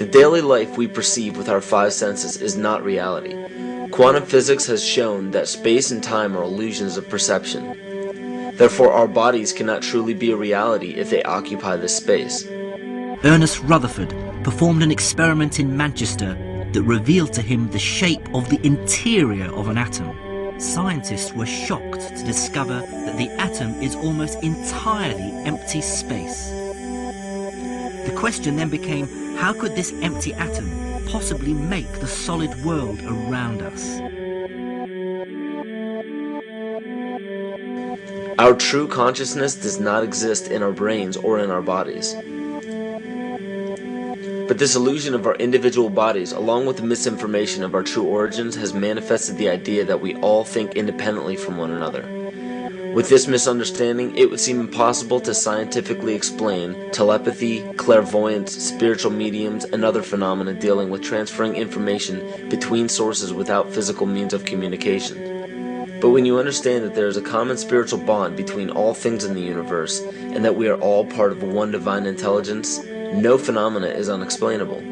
The daily life we perceive with our five senses is not reality. Quantum physics has shown that space and time are illusions of perception. Therefore, our bodies cannot truly be a reality if they occupy this space. Ernest Rutherford performed an experiment in Manchester that revealed to him the shape of the interior of an atom. Scientists were shocked to discover that the atom is almost entirely empty space. The question then became, how could this empty atom possibly make the solid world around us? Our true consciousness does not exist in our brains or in our bodies. But this illusion of our individual bodies, along with the misinformation of our true origins, has manifested the idea that we all think independently from one another. With this misunderstanding, it would seem impossible to scientifically explain telepathy, clairvoyance, spiritual mediums, and other phenomena dealing with transferring information between sources without physical means of communication. But when you understand that there is a common spiritual bond between all things in the universe, and that we are all part of one divine intelligence, no phenomena is unexplainable.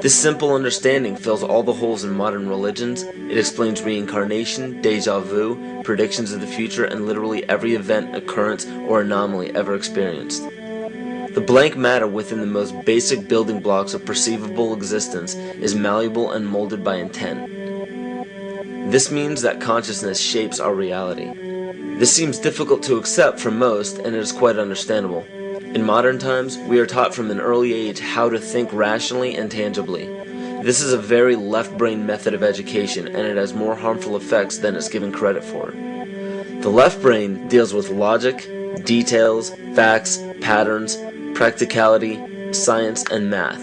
This simple understanding fills all the holes in modern religions. It explains reincarnation, déjà vu, predictions of the future, and literally every event, occurrence, or anomaly ever experienced. The blank matter within the most basic building blocks of perceivable existence is malleable and molded by intent. This means that consciousness shapes our reality. This seems difficult to accept for most, and it is quite understandable. In modern times, we are taught from an early age how to think rationally and tangibly. This is a very left-brain method of education, and it has more harmful effects than it's given credit for. The left brain deals with logic, details, facts, patterns, practicality, science, and math,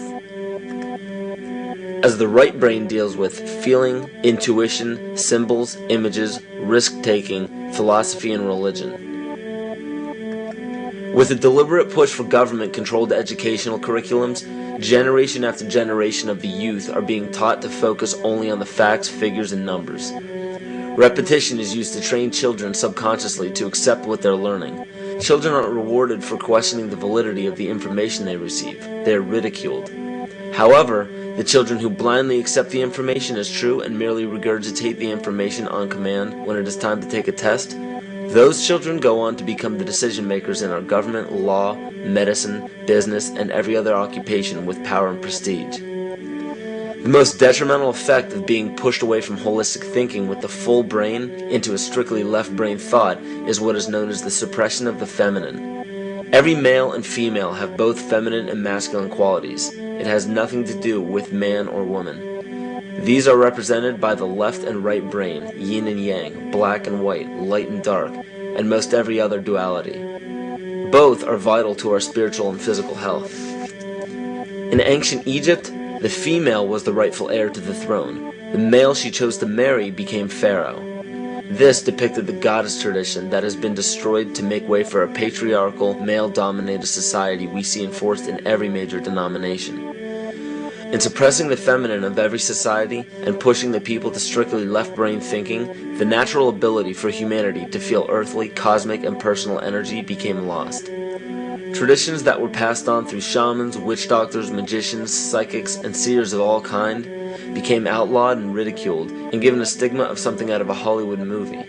as the right brain deals with feeling, intuition, symbols, images, risk-taking, philosophy, and religion. With a deliberate push for government-controlled educational curriculums, generation after generation of the youth are being taught to focus only on the facts, figures, and numbers. Repetition is used to train children subconsciously to accept what they're learning. Children aren't rewarded for questioning the validity of the information they receive. They are ridiculed. However, the children who blindly accept the information as true and merely regurgitate the information on command when it is time to take a test, those children go on to become the decision makers in our government, law, medicine, business, and every other occupation with power and prestige. The most detrimental effect of being pushed away from holistic thinking with the full brain into a strictly left brain thought is what is known as the suppression of the feminine. Every male and female have both feminine and masculine qualities. It has nothing to do with man or woman. These are represented by the left and right brain, yin and yang, black and white, light and dark, and most every other duality. Both are vital to our spiritual and physical health. In ancient Egypt, the female was the rightful heir to the throne. The male she chose to marry became pharaoh. This depicted the goddess tradition that has been destroyed to make way for a patriarchal, male-dominated society we see enforced in every major denomination. In suppressing the feminine of every society and pushing the people to strictly left-brain thinking, the natural ability for humanity to feel earthly, cosmic, and personal energy became lost. Traditions that were passed on through shamans, witch doctors, magicians, psychics, and seers of all kind became outlawed and ridiculed and given a stigma of something out of a Hollywood movie.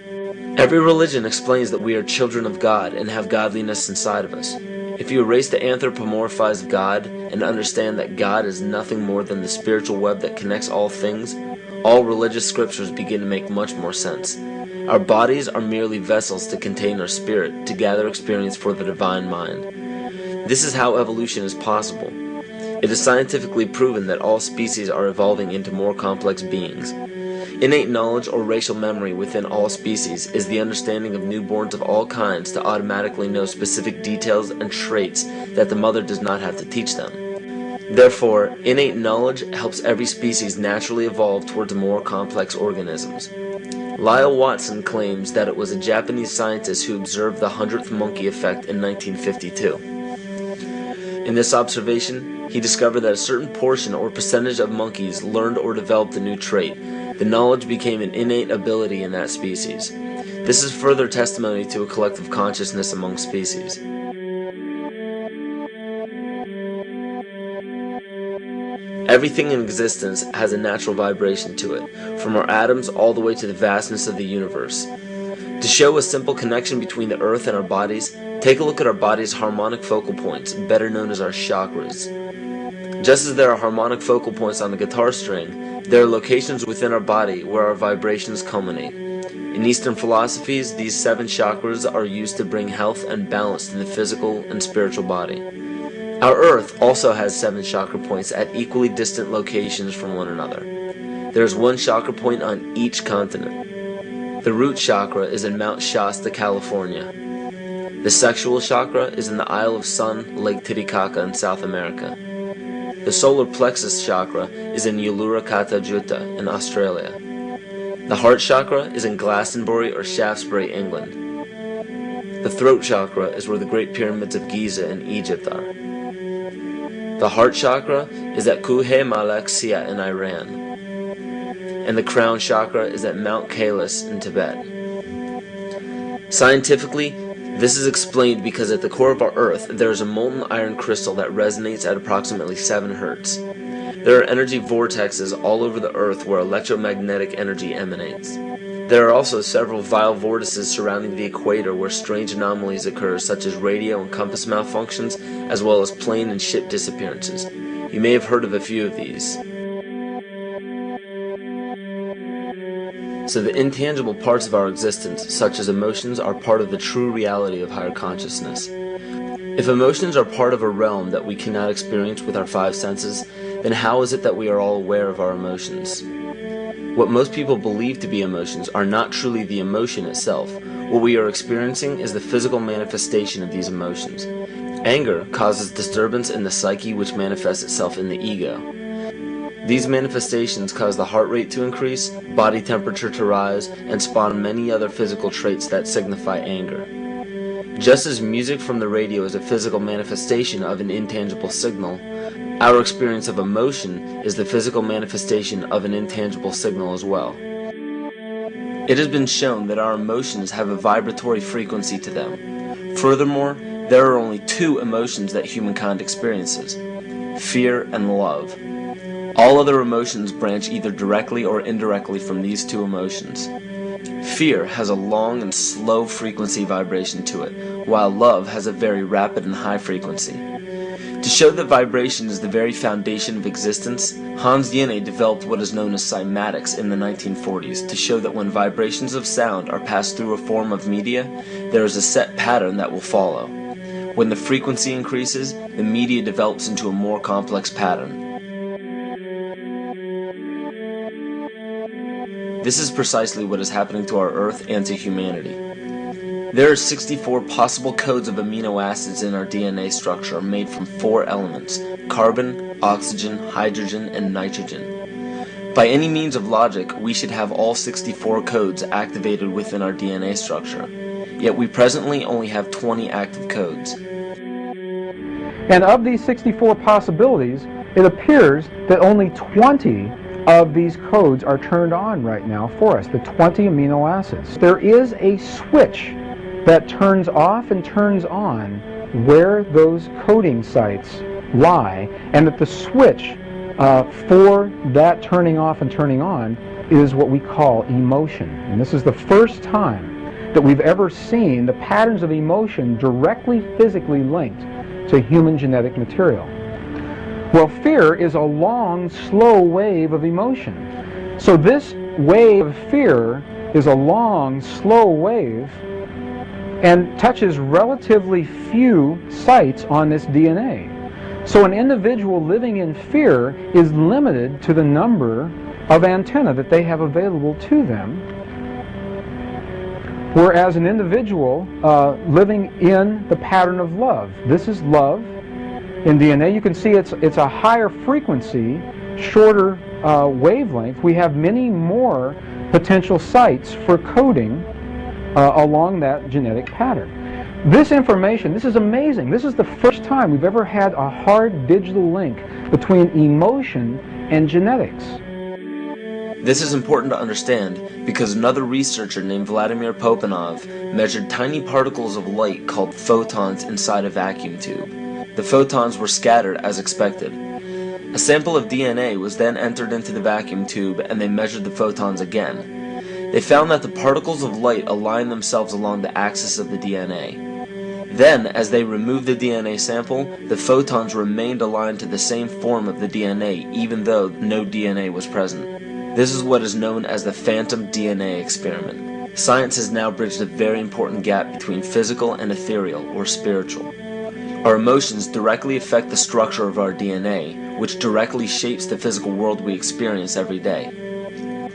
Every religion explains that we are children of God and have godliness inside of us. If you erase the anthropomorphized God and understand that God is nothing more than the spiritual web that connects all things, all religious scriptures begin to make much more sense. Our bodies are merely vessels to contain our spirit, to gather experience for the divine mind. This is how evolution is possible. It is scientifically proven that all species are evolving into more complex beings. Innate knowledge or racial memory within all species is the understanding of newborns of all kinds to automatically know specific details and traits that the mother does not have to teach them. Therefore, innate knowledge helps every species naturally evolve towards more complex organisms. Lyle Watson claims that it was a Japanese scientist who observed the 100th monkey effect in 1952. In this observation, he discovered that a certain portion or percentage of monkeys learned or developed a new trait. The knowledge became an innate ability in that species. This is further testimony to a collective consciousness among species. Everything in existence has a natural vibration to it, from our atoms all the way to the vastness of the universe. To show a simple connection between the earth and our bodies, take a look at our body's harmonic focal points, better known as our chakras. Just as there are harmonic focal points on the guitar string, there are locations within our body where our vibrations culminate. In Eastern philosophies, these 7 chakras are used to bring health and balance to the physical and spiritual body. Our Earth also has 7 chakra points at equally distant locations from one another. There is 1 chakra point on each continent. The root chakra is in Mount Shasta, California. The sexual chakra is in the Isle of Sun, Lake Titicaca in South America. The solar plexus chakra is in Uluru Juta in Australia. The heart chakra is in Glastonbury or Shaftesbury, England. The throat chakra is where the Great Pyramids of Giza in Egypt are. The heart chakra is at Kuhe Malak Sia in Iran. And the crown chakra is at Mount Kailas in Tibet. Scientifically, this is explained because at the core of our Earth there is a molten iron crystal that resonates at approximately 7 Hertz. There are energy vortexes all over the Earth where electromagnetic energy emanates. There are also several vile vortices surrounding the equator where strange anomalies occur, such as radio and compass malfunctions, as well as plane and ship disappearances. You may have heard of a few of these. So the intangible parts of our existence, such as emotions, are part of the true reality of higher consciousness. If emotions are part of a realm that we cannot experience with our 5 senses, then how is it that we are all aware of our emotions? What most people believe to be emotions are not truly the emotion itself. What we are experiencing is the physical manifestation of these emotions. Anger causes disturbance in the psyche, which manifests itself in the ego. These manifestations cause the heart rate to increase, body temperature to rise, and spawn many other physical traits that signify anger. Just as music from the radio is a physical manifestation of an intangible signal, our experience of emotion is the physical manifestation of an intangible signal as well. It has been shown that our emotions have a vibratory frequency to them. Furthermore, there are only 2 emotions that humankind experiences: fear and love. All other emotions branch either directly or indirectly from these 2 emotions. Fear has a long and slow frequency vibration to it, while love has a very rapid and high frequency. To show that vibration is the very foundation of existence, Hans Jenne developed what is known as cymatics in the 1940s to show that when vibrations of sound are passed through a form of media, there is a set pattern that will follow. When the frequency increases, the media develops into a more complex pattern. This is precisely what is happening to our Earth and to humanity. There are 64 possible codes of amino acids in our DNA structure made from 4 elements: carbon, oxygen, hydrogen, and nitrogen. By any means of logic, we should have all 64 codes activated within our DNA structure. Yet we presently only have 20 active codes. And of these 64 possibilities, it appears that only 20 of these codes are turned on right now for us, the 20 amino acids. There is a switch that turns off and turns on where those coding sites lie, and that the switch for that turning off and turning on is what we call emotion. And this is the first time that we've ever seen the patterns of emotion directly physically linked to human genetic material. Well, fear is a long, slow wave of emotion. So this wave of fear is a long, slow wave and touches relatively few sites on this DNA. So an individual living in fear is limited to the number of antennae that they have available to them, whereas an individual living in the pattern of love, this is love in DNA, you can see it's a higher frequency, shorter wavelength. We have many more potential sites for coding along that genetic pattern. This information, this is amazing. This is the first time we've ever had a hard digital link between emotion and genetics. This is important to understand because another researcher named Vladimir Popanov measured tiny particles of light called photons inside a vacuum tube. The photons were scattered as expected. A sample of DNA was then entered into the vacuum tube and they measured the photons again. They found that the particles of light align themselves along the axis of the DNA. Then, as they removed the DNA sample, the photons remained aligned to the same form of the DNA even though no DNA was present. This is what is known as the phantom DNA experiment. Science has now bridged a very important gap between physical and ethereal, or spiritual. Our emotions directly affect the structure of our DNA, which directly shapes the physical world we experience every day.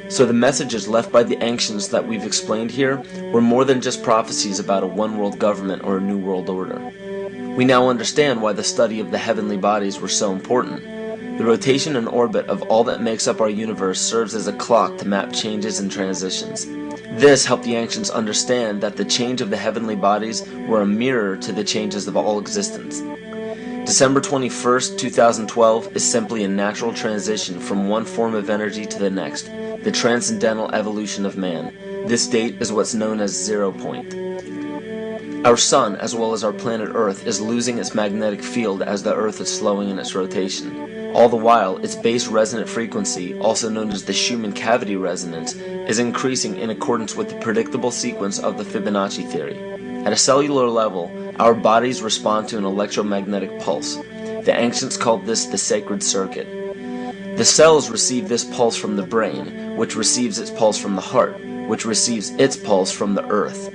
So the messages left by the ancients that we've explained here were more than just prophecies about a one-world government or a new world order. We now understand why the study of the heavenly bodies were so important. The rotation and orbit of all that makes up our universe serves as a clock to map changes and transitions. This helped the ancients understand that the change of the heavenly bodies were a mirror to the changes of all existence. December 21st, 2012 is simply a natural transition from one form of energy to the next, the transcendental evolution of man. This date is what's known as 0 point. Our sun, as well as our planet Earth, is losing its magnetic field as the Earth is slowing in its rotation. All the while, its base resonant frequency, also known as the Schumann cavity resonance, is increasing in accordance with the predictable sequence of the Fibonacci theory. At a cellular level, our bodies respond to an electromagnetic pulse. The ancients called this the sacred circuit. The cells receive this pulse from the brain, which receives its pulse from the heart, which receives its pulse from the earth.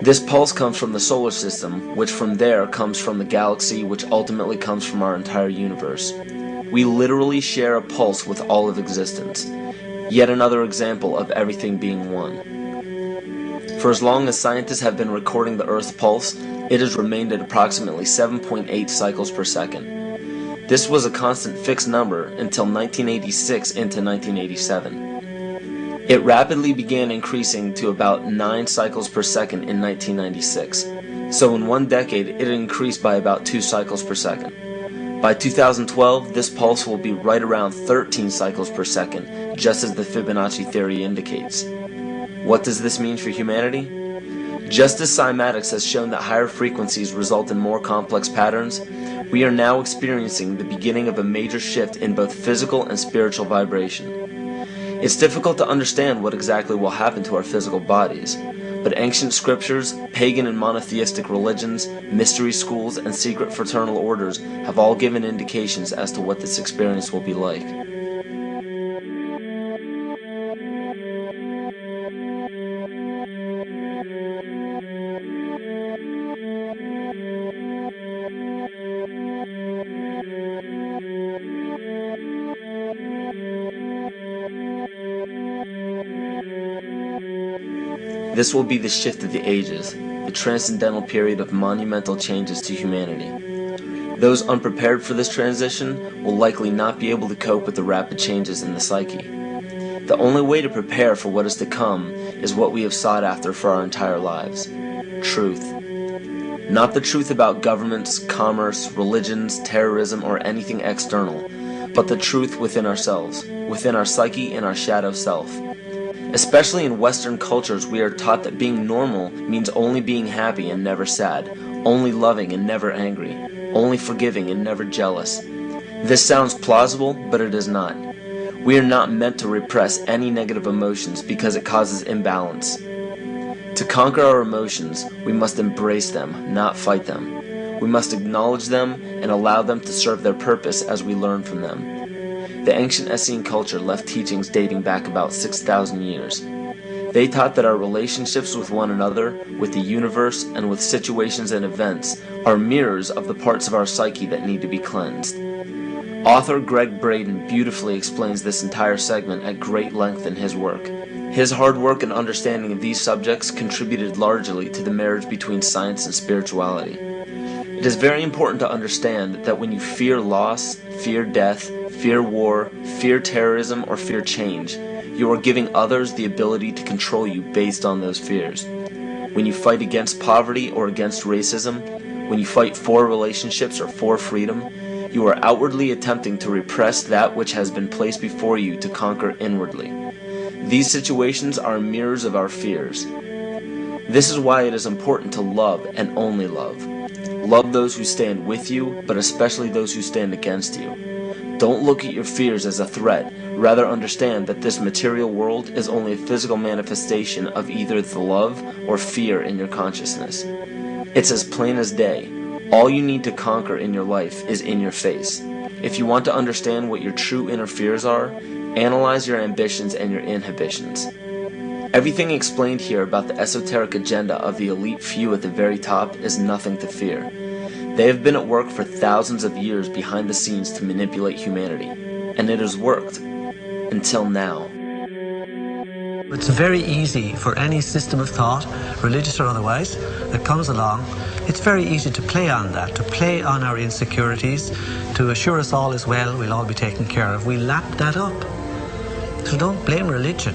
This pulse comes from the solar system, which from there comes from the galaxy, which ultimately comes from our entire universe. We literally share a pulse with all of existence. Yet another example of everything being one. For as long as scientists have been recording the Earth's pulse, it has remained at approximately 7.8 cycles per second. This was a constant fixed number until 1986 into 1987. It rapidly began increasing to about 9 cycles per second in 1996. So in one decade, it increased by about 2 cycles per second. By 2012, this pulse will be right around 13 cycles per second, just as the Fibonacci theory indicates. What does this mean for humanity? Just as cymatics has shown that higher frequencies result in more complex patterns, we are now experiencing the beginning of a major shift in both physical and spiritual vibration. It's difficult to understand what exactly will happen to our physical bodies, but ancient scriptures, pagan and monotheistic religions, mystery schools, and secret fraternal orders have all given indications as to what this experience will be like. This will be the shift of the ages, the transcendental period of monumental changes to humanity. Those unprepared for this transition will likely not be able to cope with the rapid changes in the psyche. The only way to prepare for what is to come is what we have sought after for our entire lives: truth. Not the truth about governments, commerce, religions, terrorism, or anything external, but the truth within ourselves, within our psyche and our shadow self. Especially in Western cultures, we are taught that being normal means only being happy and never sad, only loving and never angry, only forgiving and never jealous. This sounds plausible, but it is not. We are not meant to repress any negative emotions because it causes imbalance. To conquer our emotions, we must embrace them, not fight them. We must acknowledge them and allow them to serve their purpose as we learn from them. The ancient Essene culture left teachings dating back about 6,000 years. They taught that our relationships with one another, with the universe, and with situations and events are mirrors of the parts of our psyche that need to be cleansed. Author Greg Braden beautifully explains this entire segment at great length in his work. His hard work and understanding of these subjects contributed largely to the marriage between science and spirituality. It is very important to understand that when you fear loss, fear death, fear war, fear terrorism, or fear change, you are giving others the ability to control you based on those fears. When you fight against poverty or against racism, when you fight for relationships or for freedom, you are outwardly attempting to repress that which has been placed before you to conquer inwardly. These situations are mirrors of our fears. This is why it is important to love and only love. Love those who stand with you, but especially those who stand against you. Don't look at your fears as a threat. Rather understand that this material world is only a physical manifestation of either the love or fear in your consciousness. It's as plain as day. All you need to conquer in your life is in your face. If you want to understand what your true inner fears are, analyze your ambitions and your inhibitions. Everything explained here about the esoteric agenda of the elite few at the very top is nothing to fear. They have been at work for thousands of years behind the scenes to manipulate humanity, and it has worked. Until now. It's very easy for any system of thought, religious or otherwise, that comes along. It's very easy to play on that, to play on our insecurities, to assure us all is well, we'll all be taken care of. We lap that up. So don't blame religion.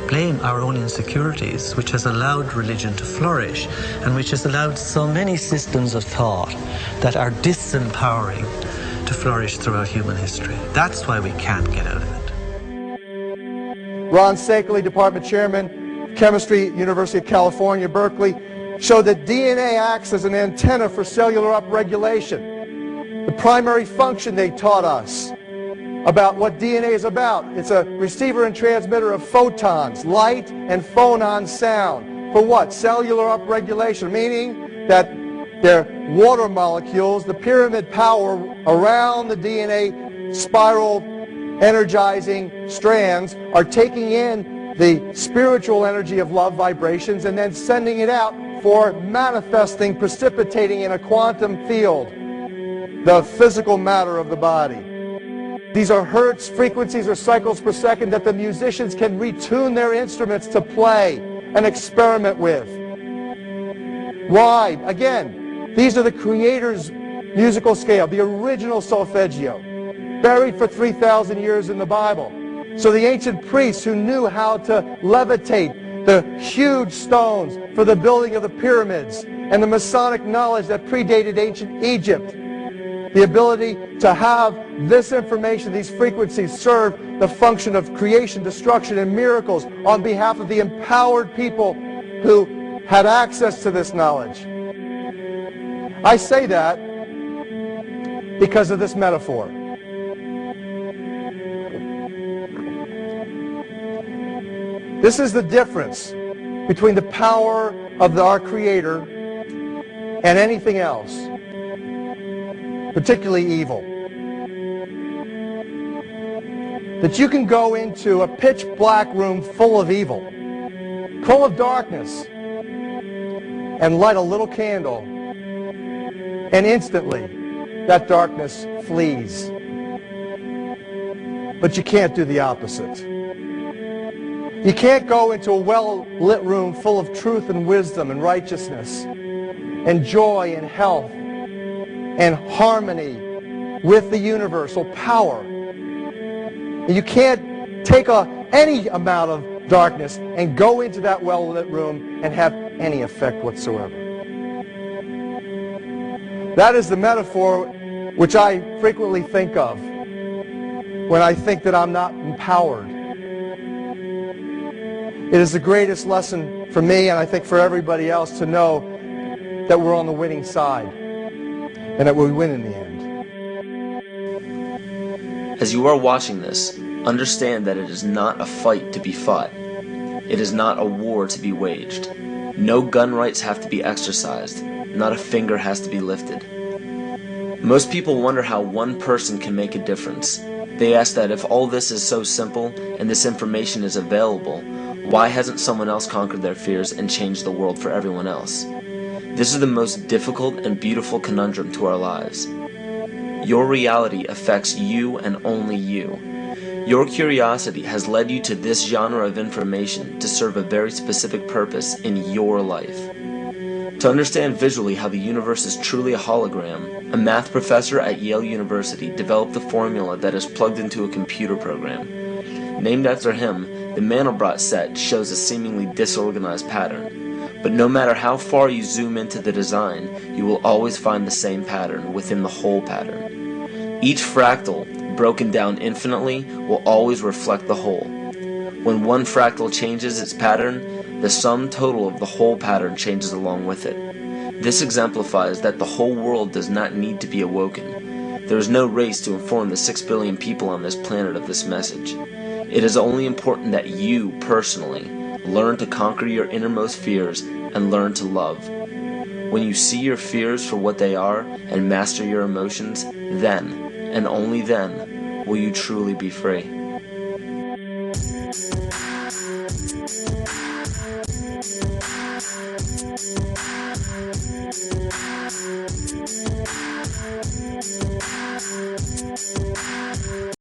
Blame our own insecurities, which has allowed religion to flourish, and which has allowed so many systems of thought that are disempowering to flourish throughout human history. That's why we can't get out of it. Ron Sakeley, Department Chairman, Chemistry, University of California, Berkeley, showed that DNA acts as an antenna for cellular upregulation. The primary function they taught us about what DNA is about. It's a receiver and transmitter of photons, light and phonon sound. For what? Cellular upregulation, meaning that their water molecules, the pyramid power around the DNA spiral energizing strands, are taking in the spiritual energy of love vibrations and then sending it out for manifesting, precipitating in a quantum field, the physical matter of the body. These are hertz, frequencies, or cycles per second that the musicians can retune their instruments to play and experiment with. Why? Again, these are the Creator's musical scale, the original solfeggio, buried for 3,000 years in the Bible. So the ancient priests who knew how to levitate the huge stones for the building of the pyramids, and the Masonic knowledge that predated ancient Egypt, the ability to have this information, these frequencies, serve the function of creation, destruction, and miracles on behalf of the empowered people who had access to this knowledge. I say that because of this metaphor. This is the difference between the power of our Creator and anything else, particularly evil. That you can go into a pitch black room full of evil, full of darkness, and light a little candle, and instantly that darkness flees. But you can't do the opposite. You can't go into a well-lit room full of truth and wisdom and righteousness and joy and health and harmony with the universal power. You can't take any amount of darkness and go into that well-lit room and have any effect whatsoever. That is the metaphor which I frequently think of when I think that I'm not empowered. It is the greatest lesson for me, and I think for everybody else, to know that we're on the winning side and that we win in the end. As you are watching this, understand that it is not a fight to be fought. It is not a war to be waged. No gun rights have to be exercised. Not a finger has to be lifted. Most people wonder how one person can make a difference. They ask that if all this is so simple and this information is available, why hasn't someone else conquered their fears and changed the world for everyone else? This is the most difficult and beautiful conundrum to our lives. Your reality affects you and only you. Your curiosity has led you to this genre of information to serve a very specific purpose in your life. To understand visually how the universe is truly a hologram, a math professor at Yale University developed the formula that is plugged into a computer program. Named after him, the Mandelbrot set shows a seemingly disorganized pattern. But no matter how far you zoom into the design, you will always find the same pattern within the whole pattern. Each fractal, broken down infinitely, will always reflect the whole. When one fractal changes its pattern, the sum total of the whole pattern changes along with it. This exemplifies that the whole world does not need to be awoken. There is no race to inform the 6 billion people on this planet of this message. It is only important that you, personally, learn to conquer your innermost fears and learn to love. When you see your fears for what they are and master your emotions, then, and only then, will you truly be free.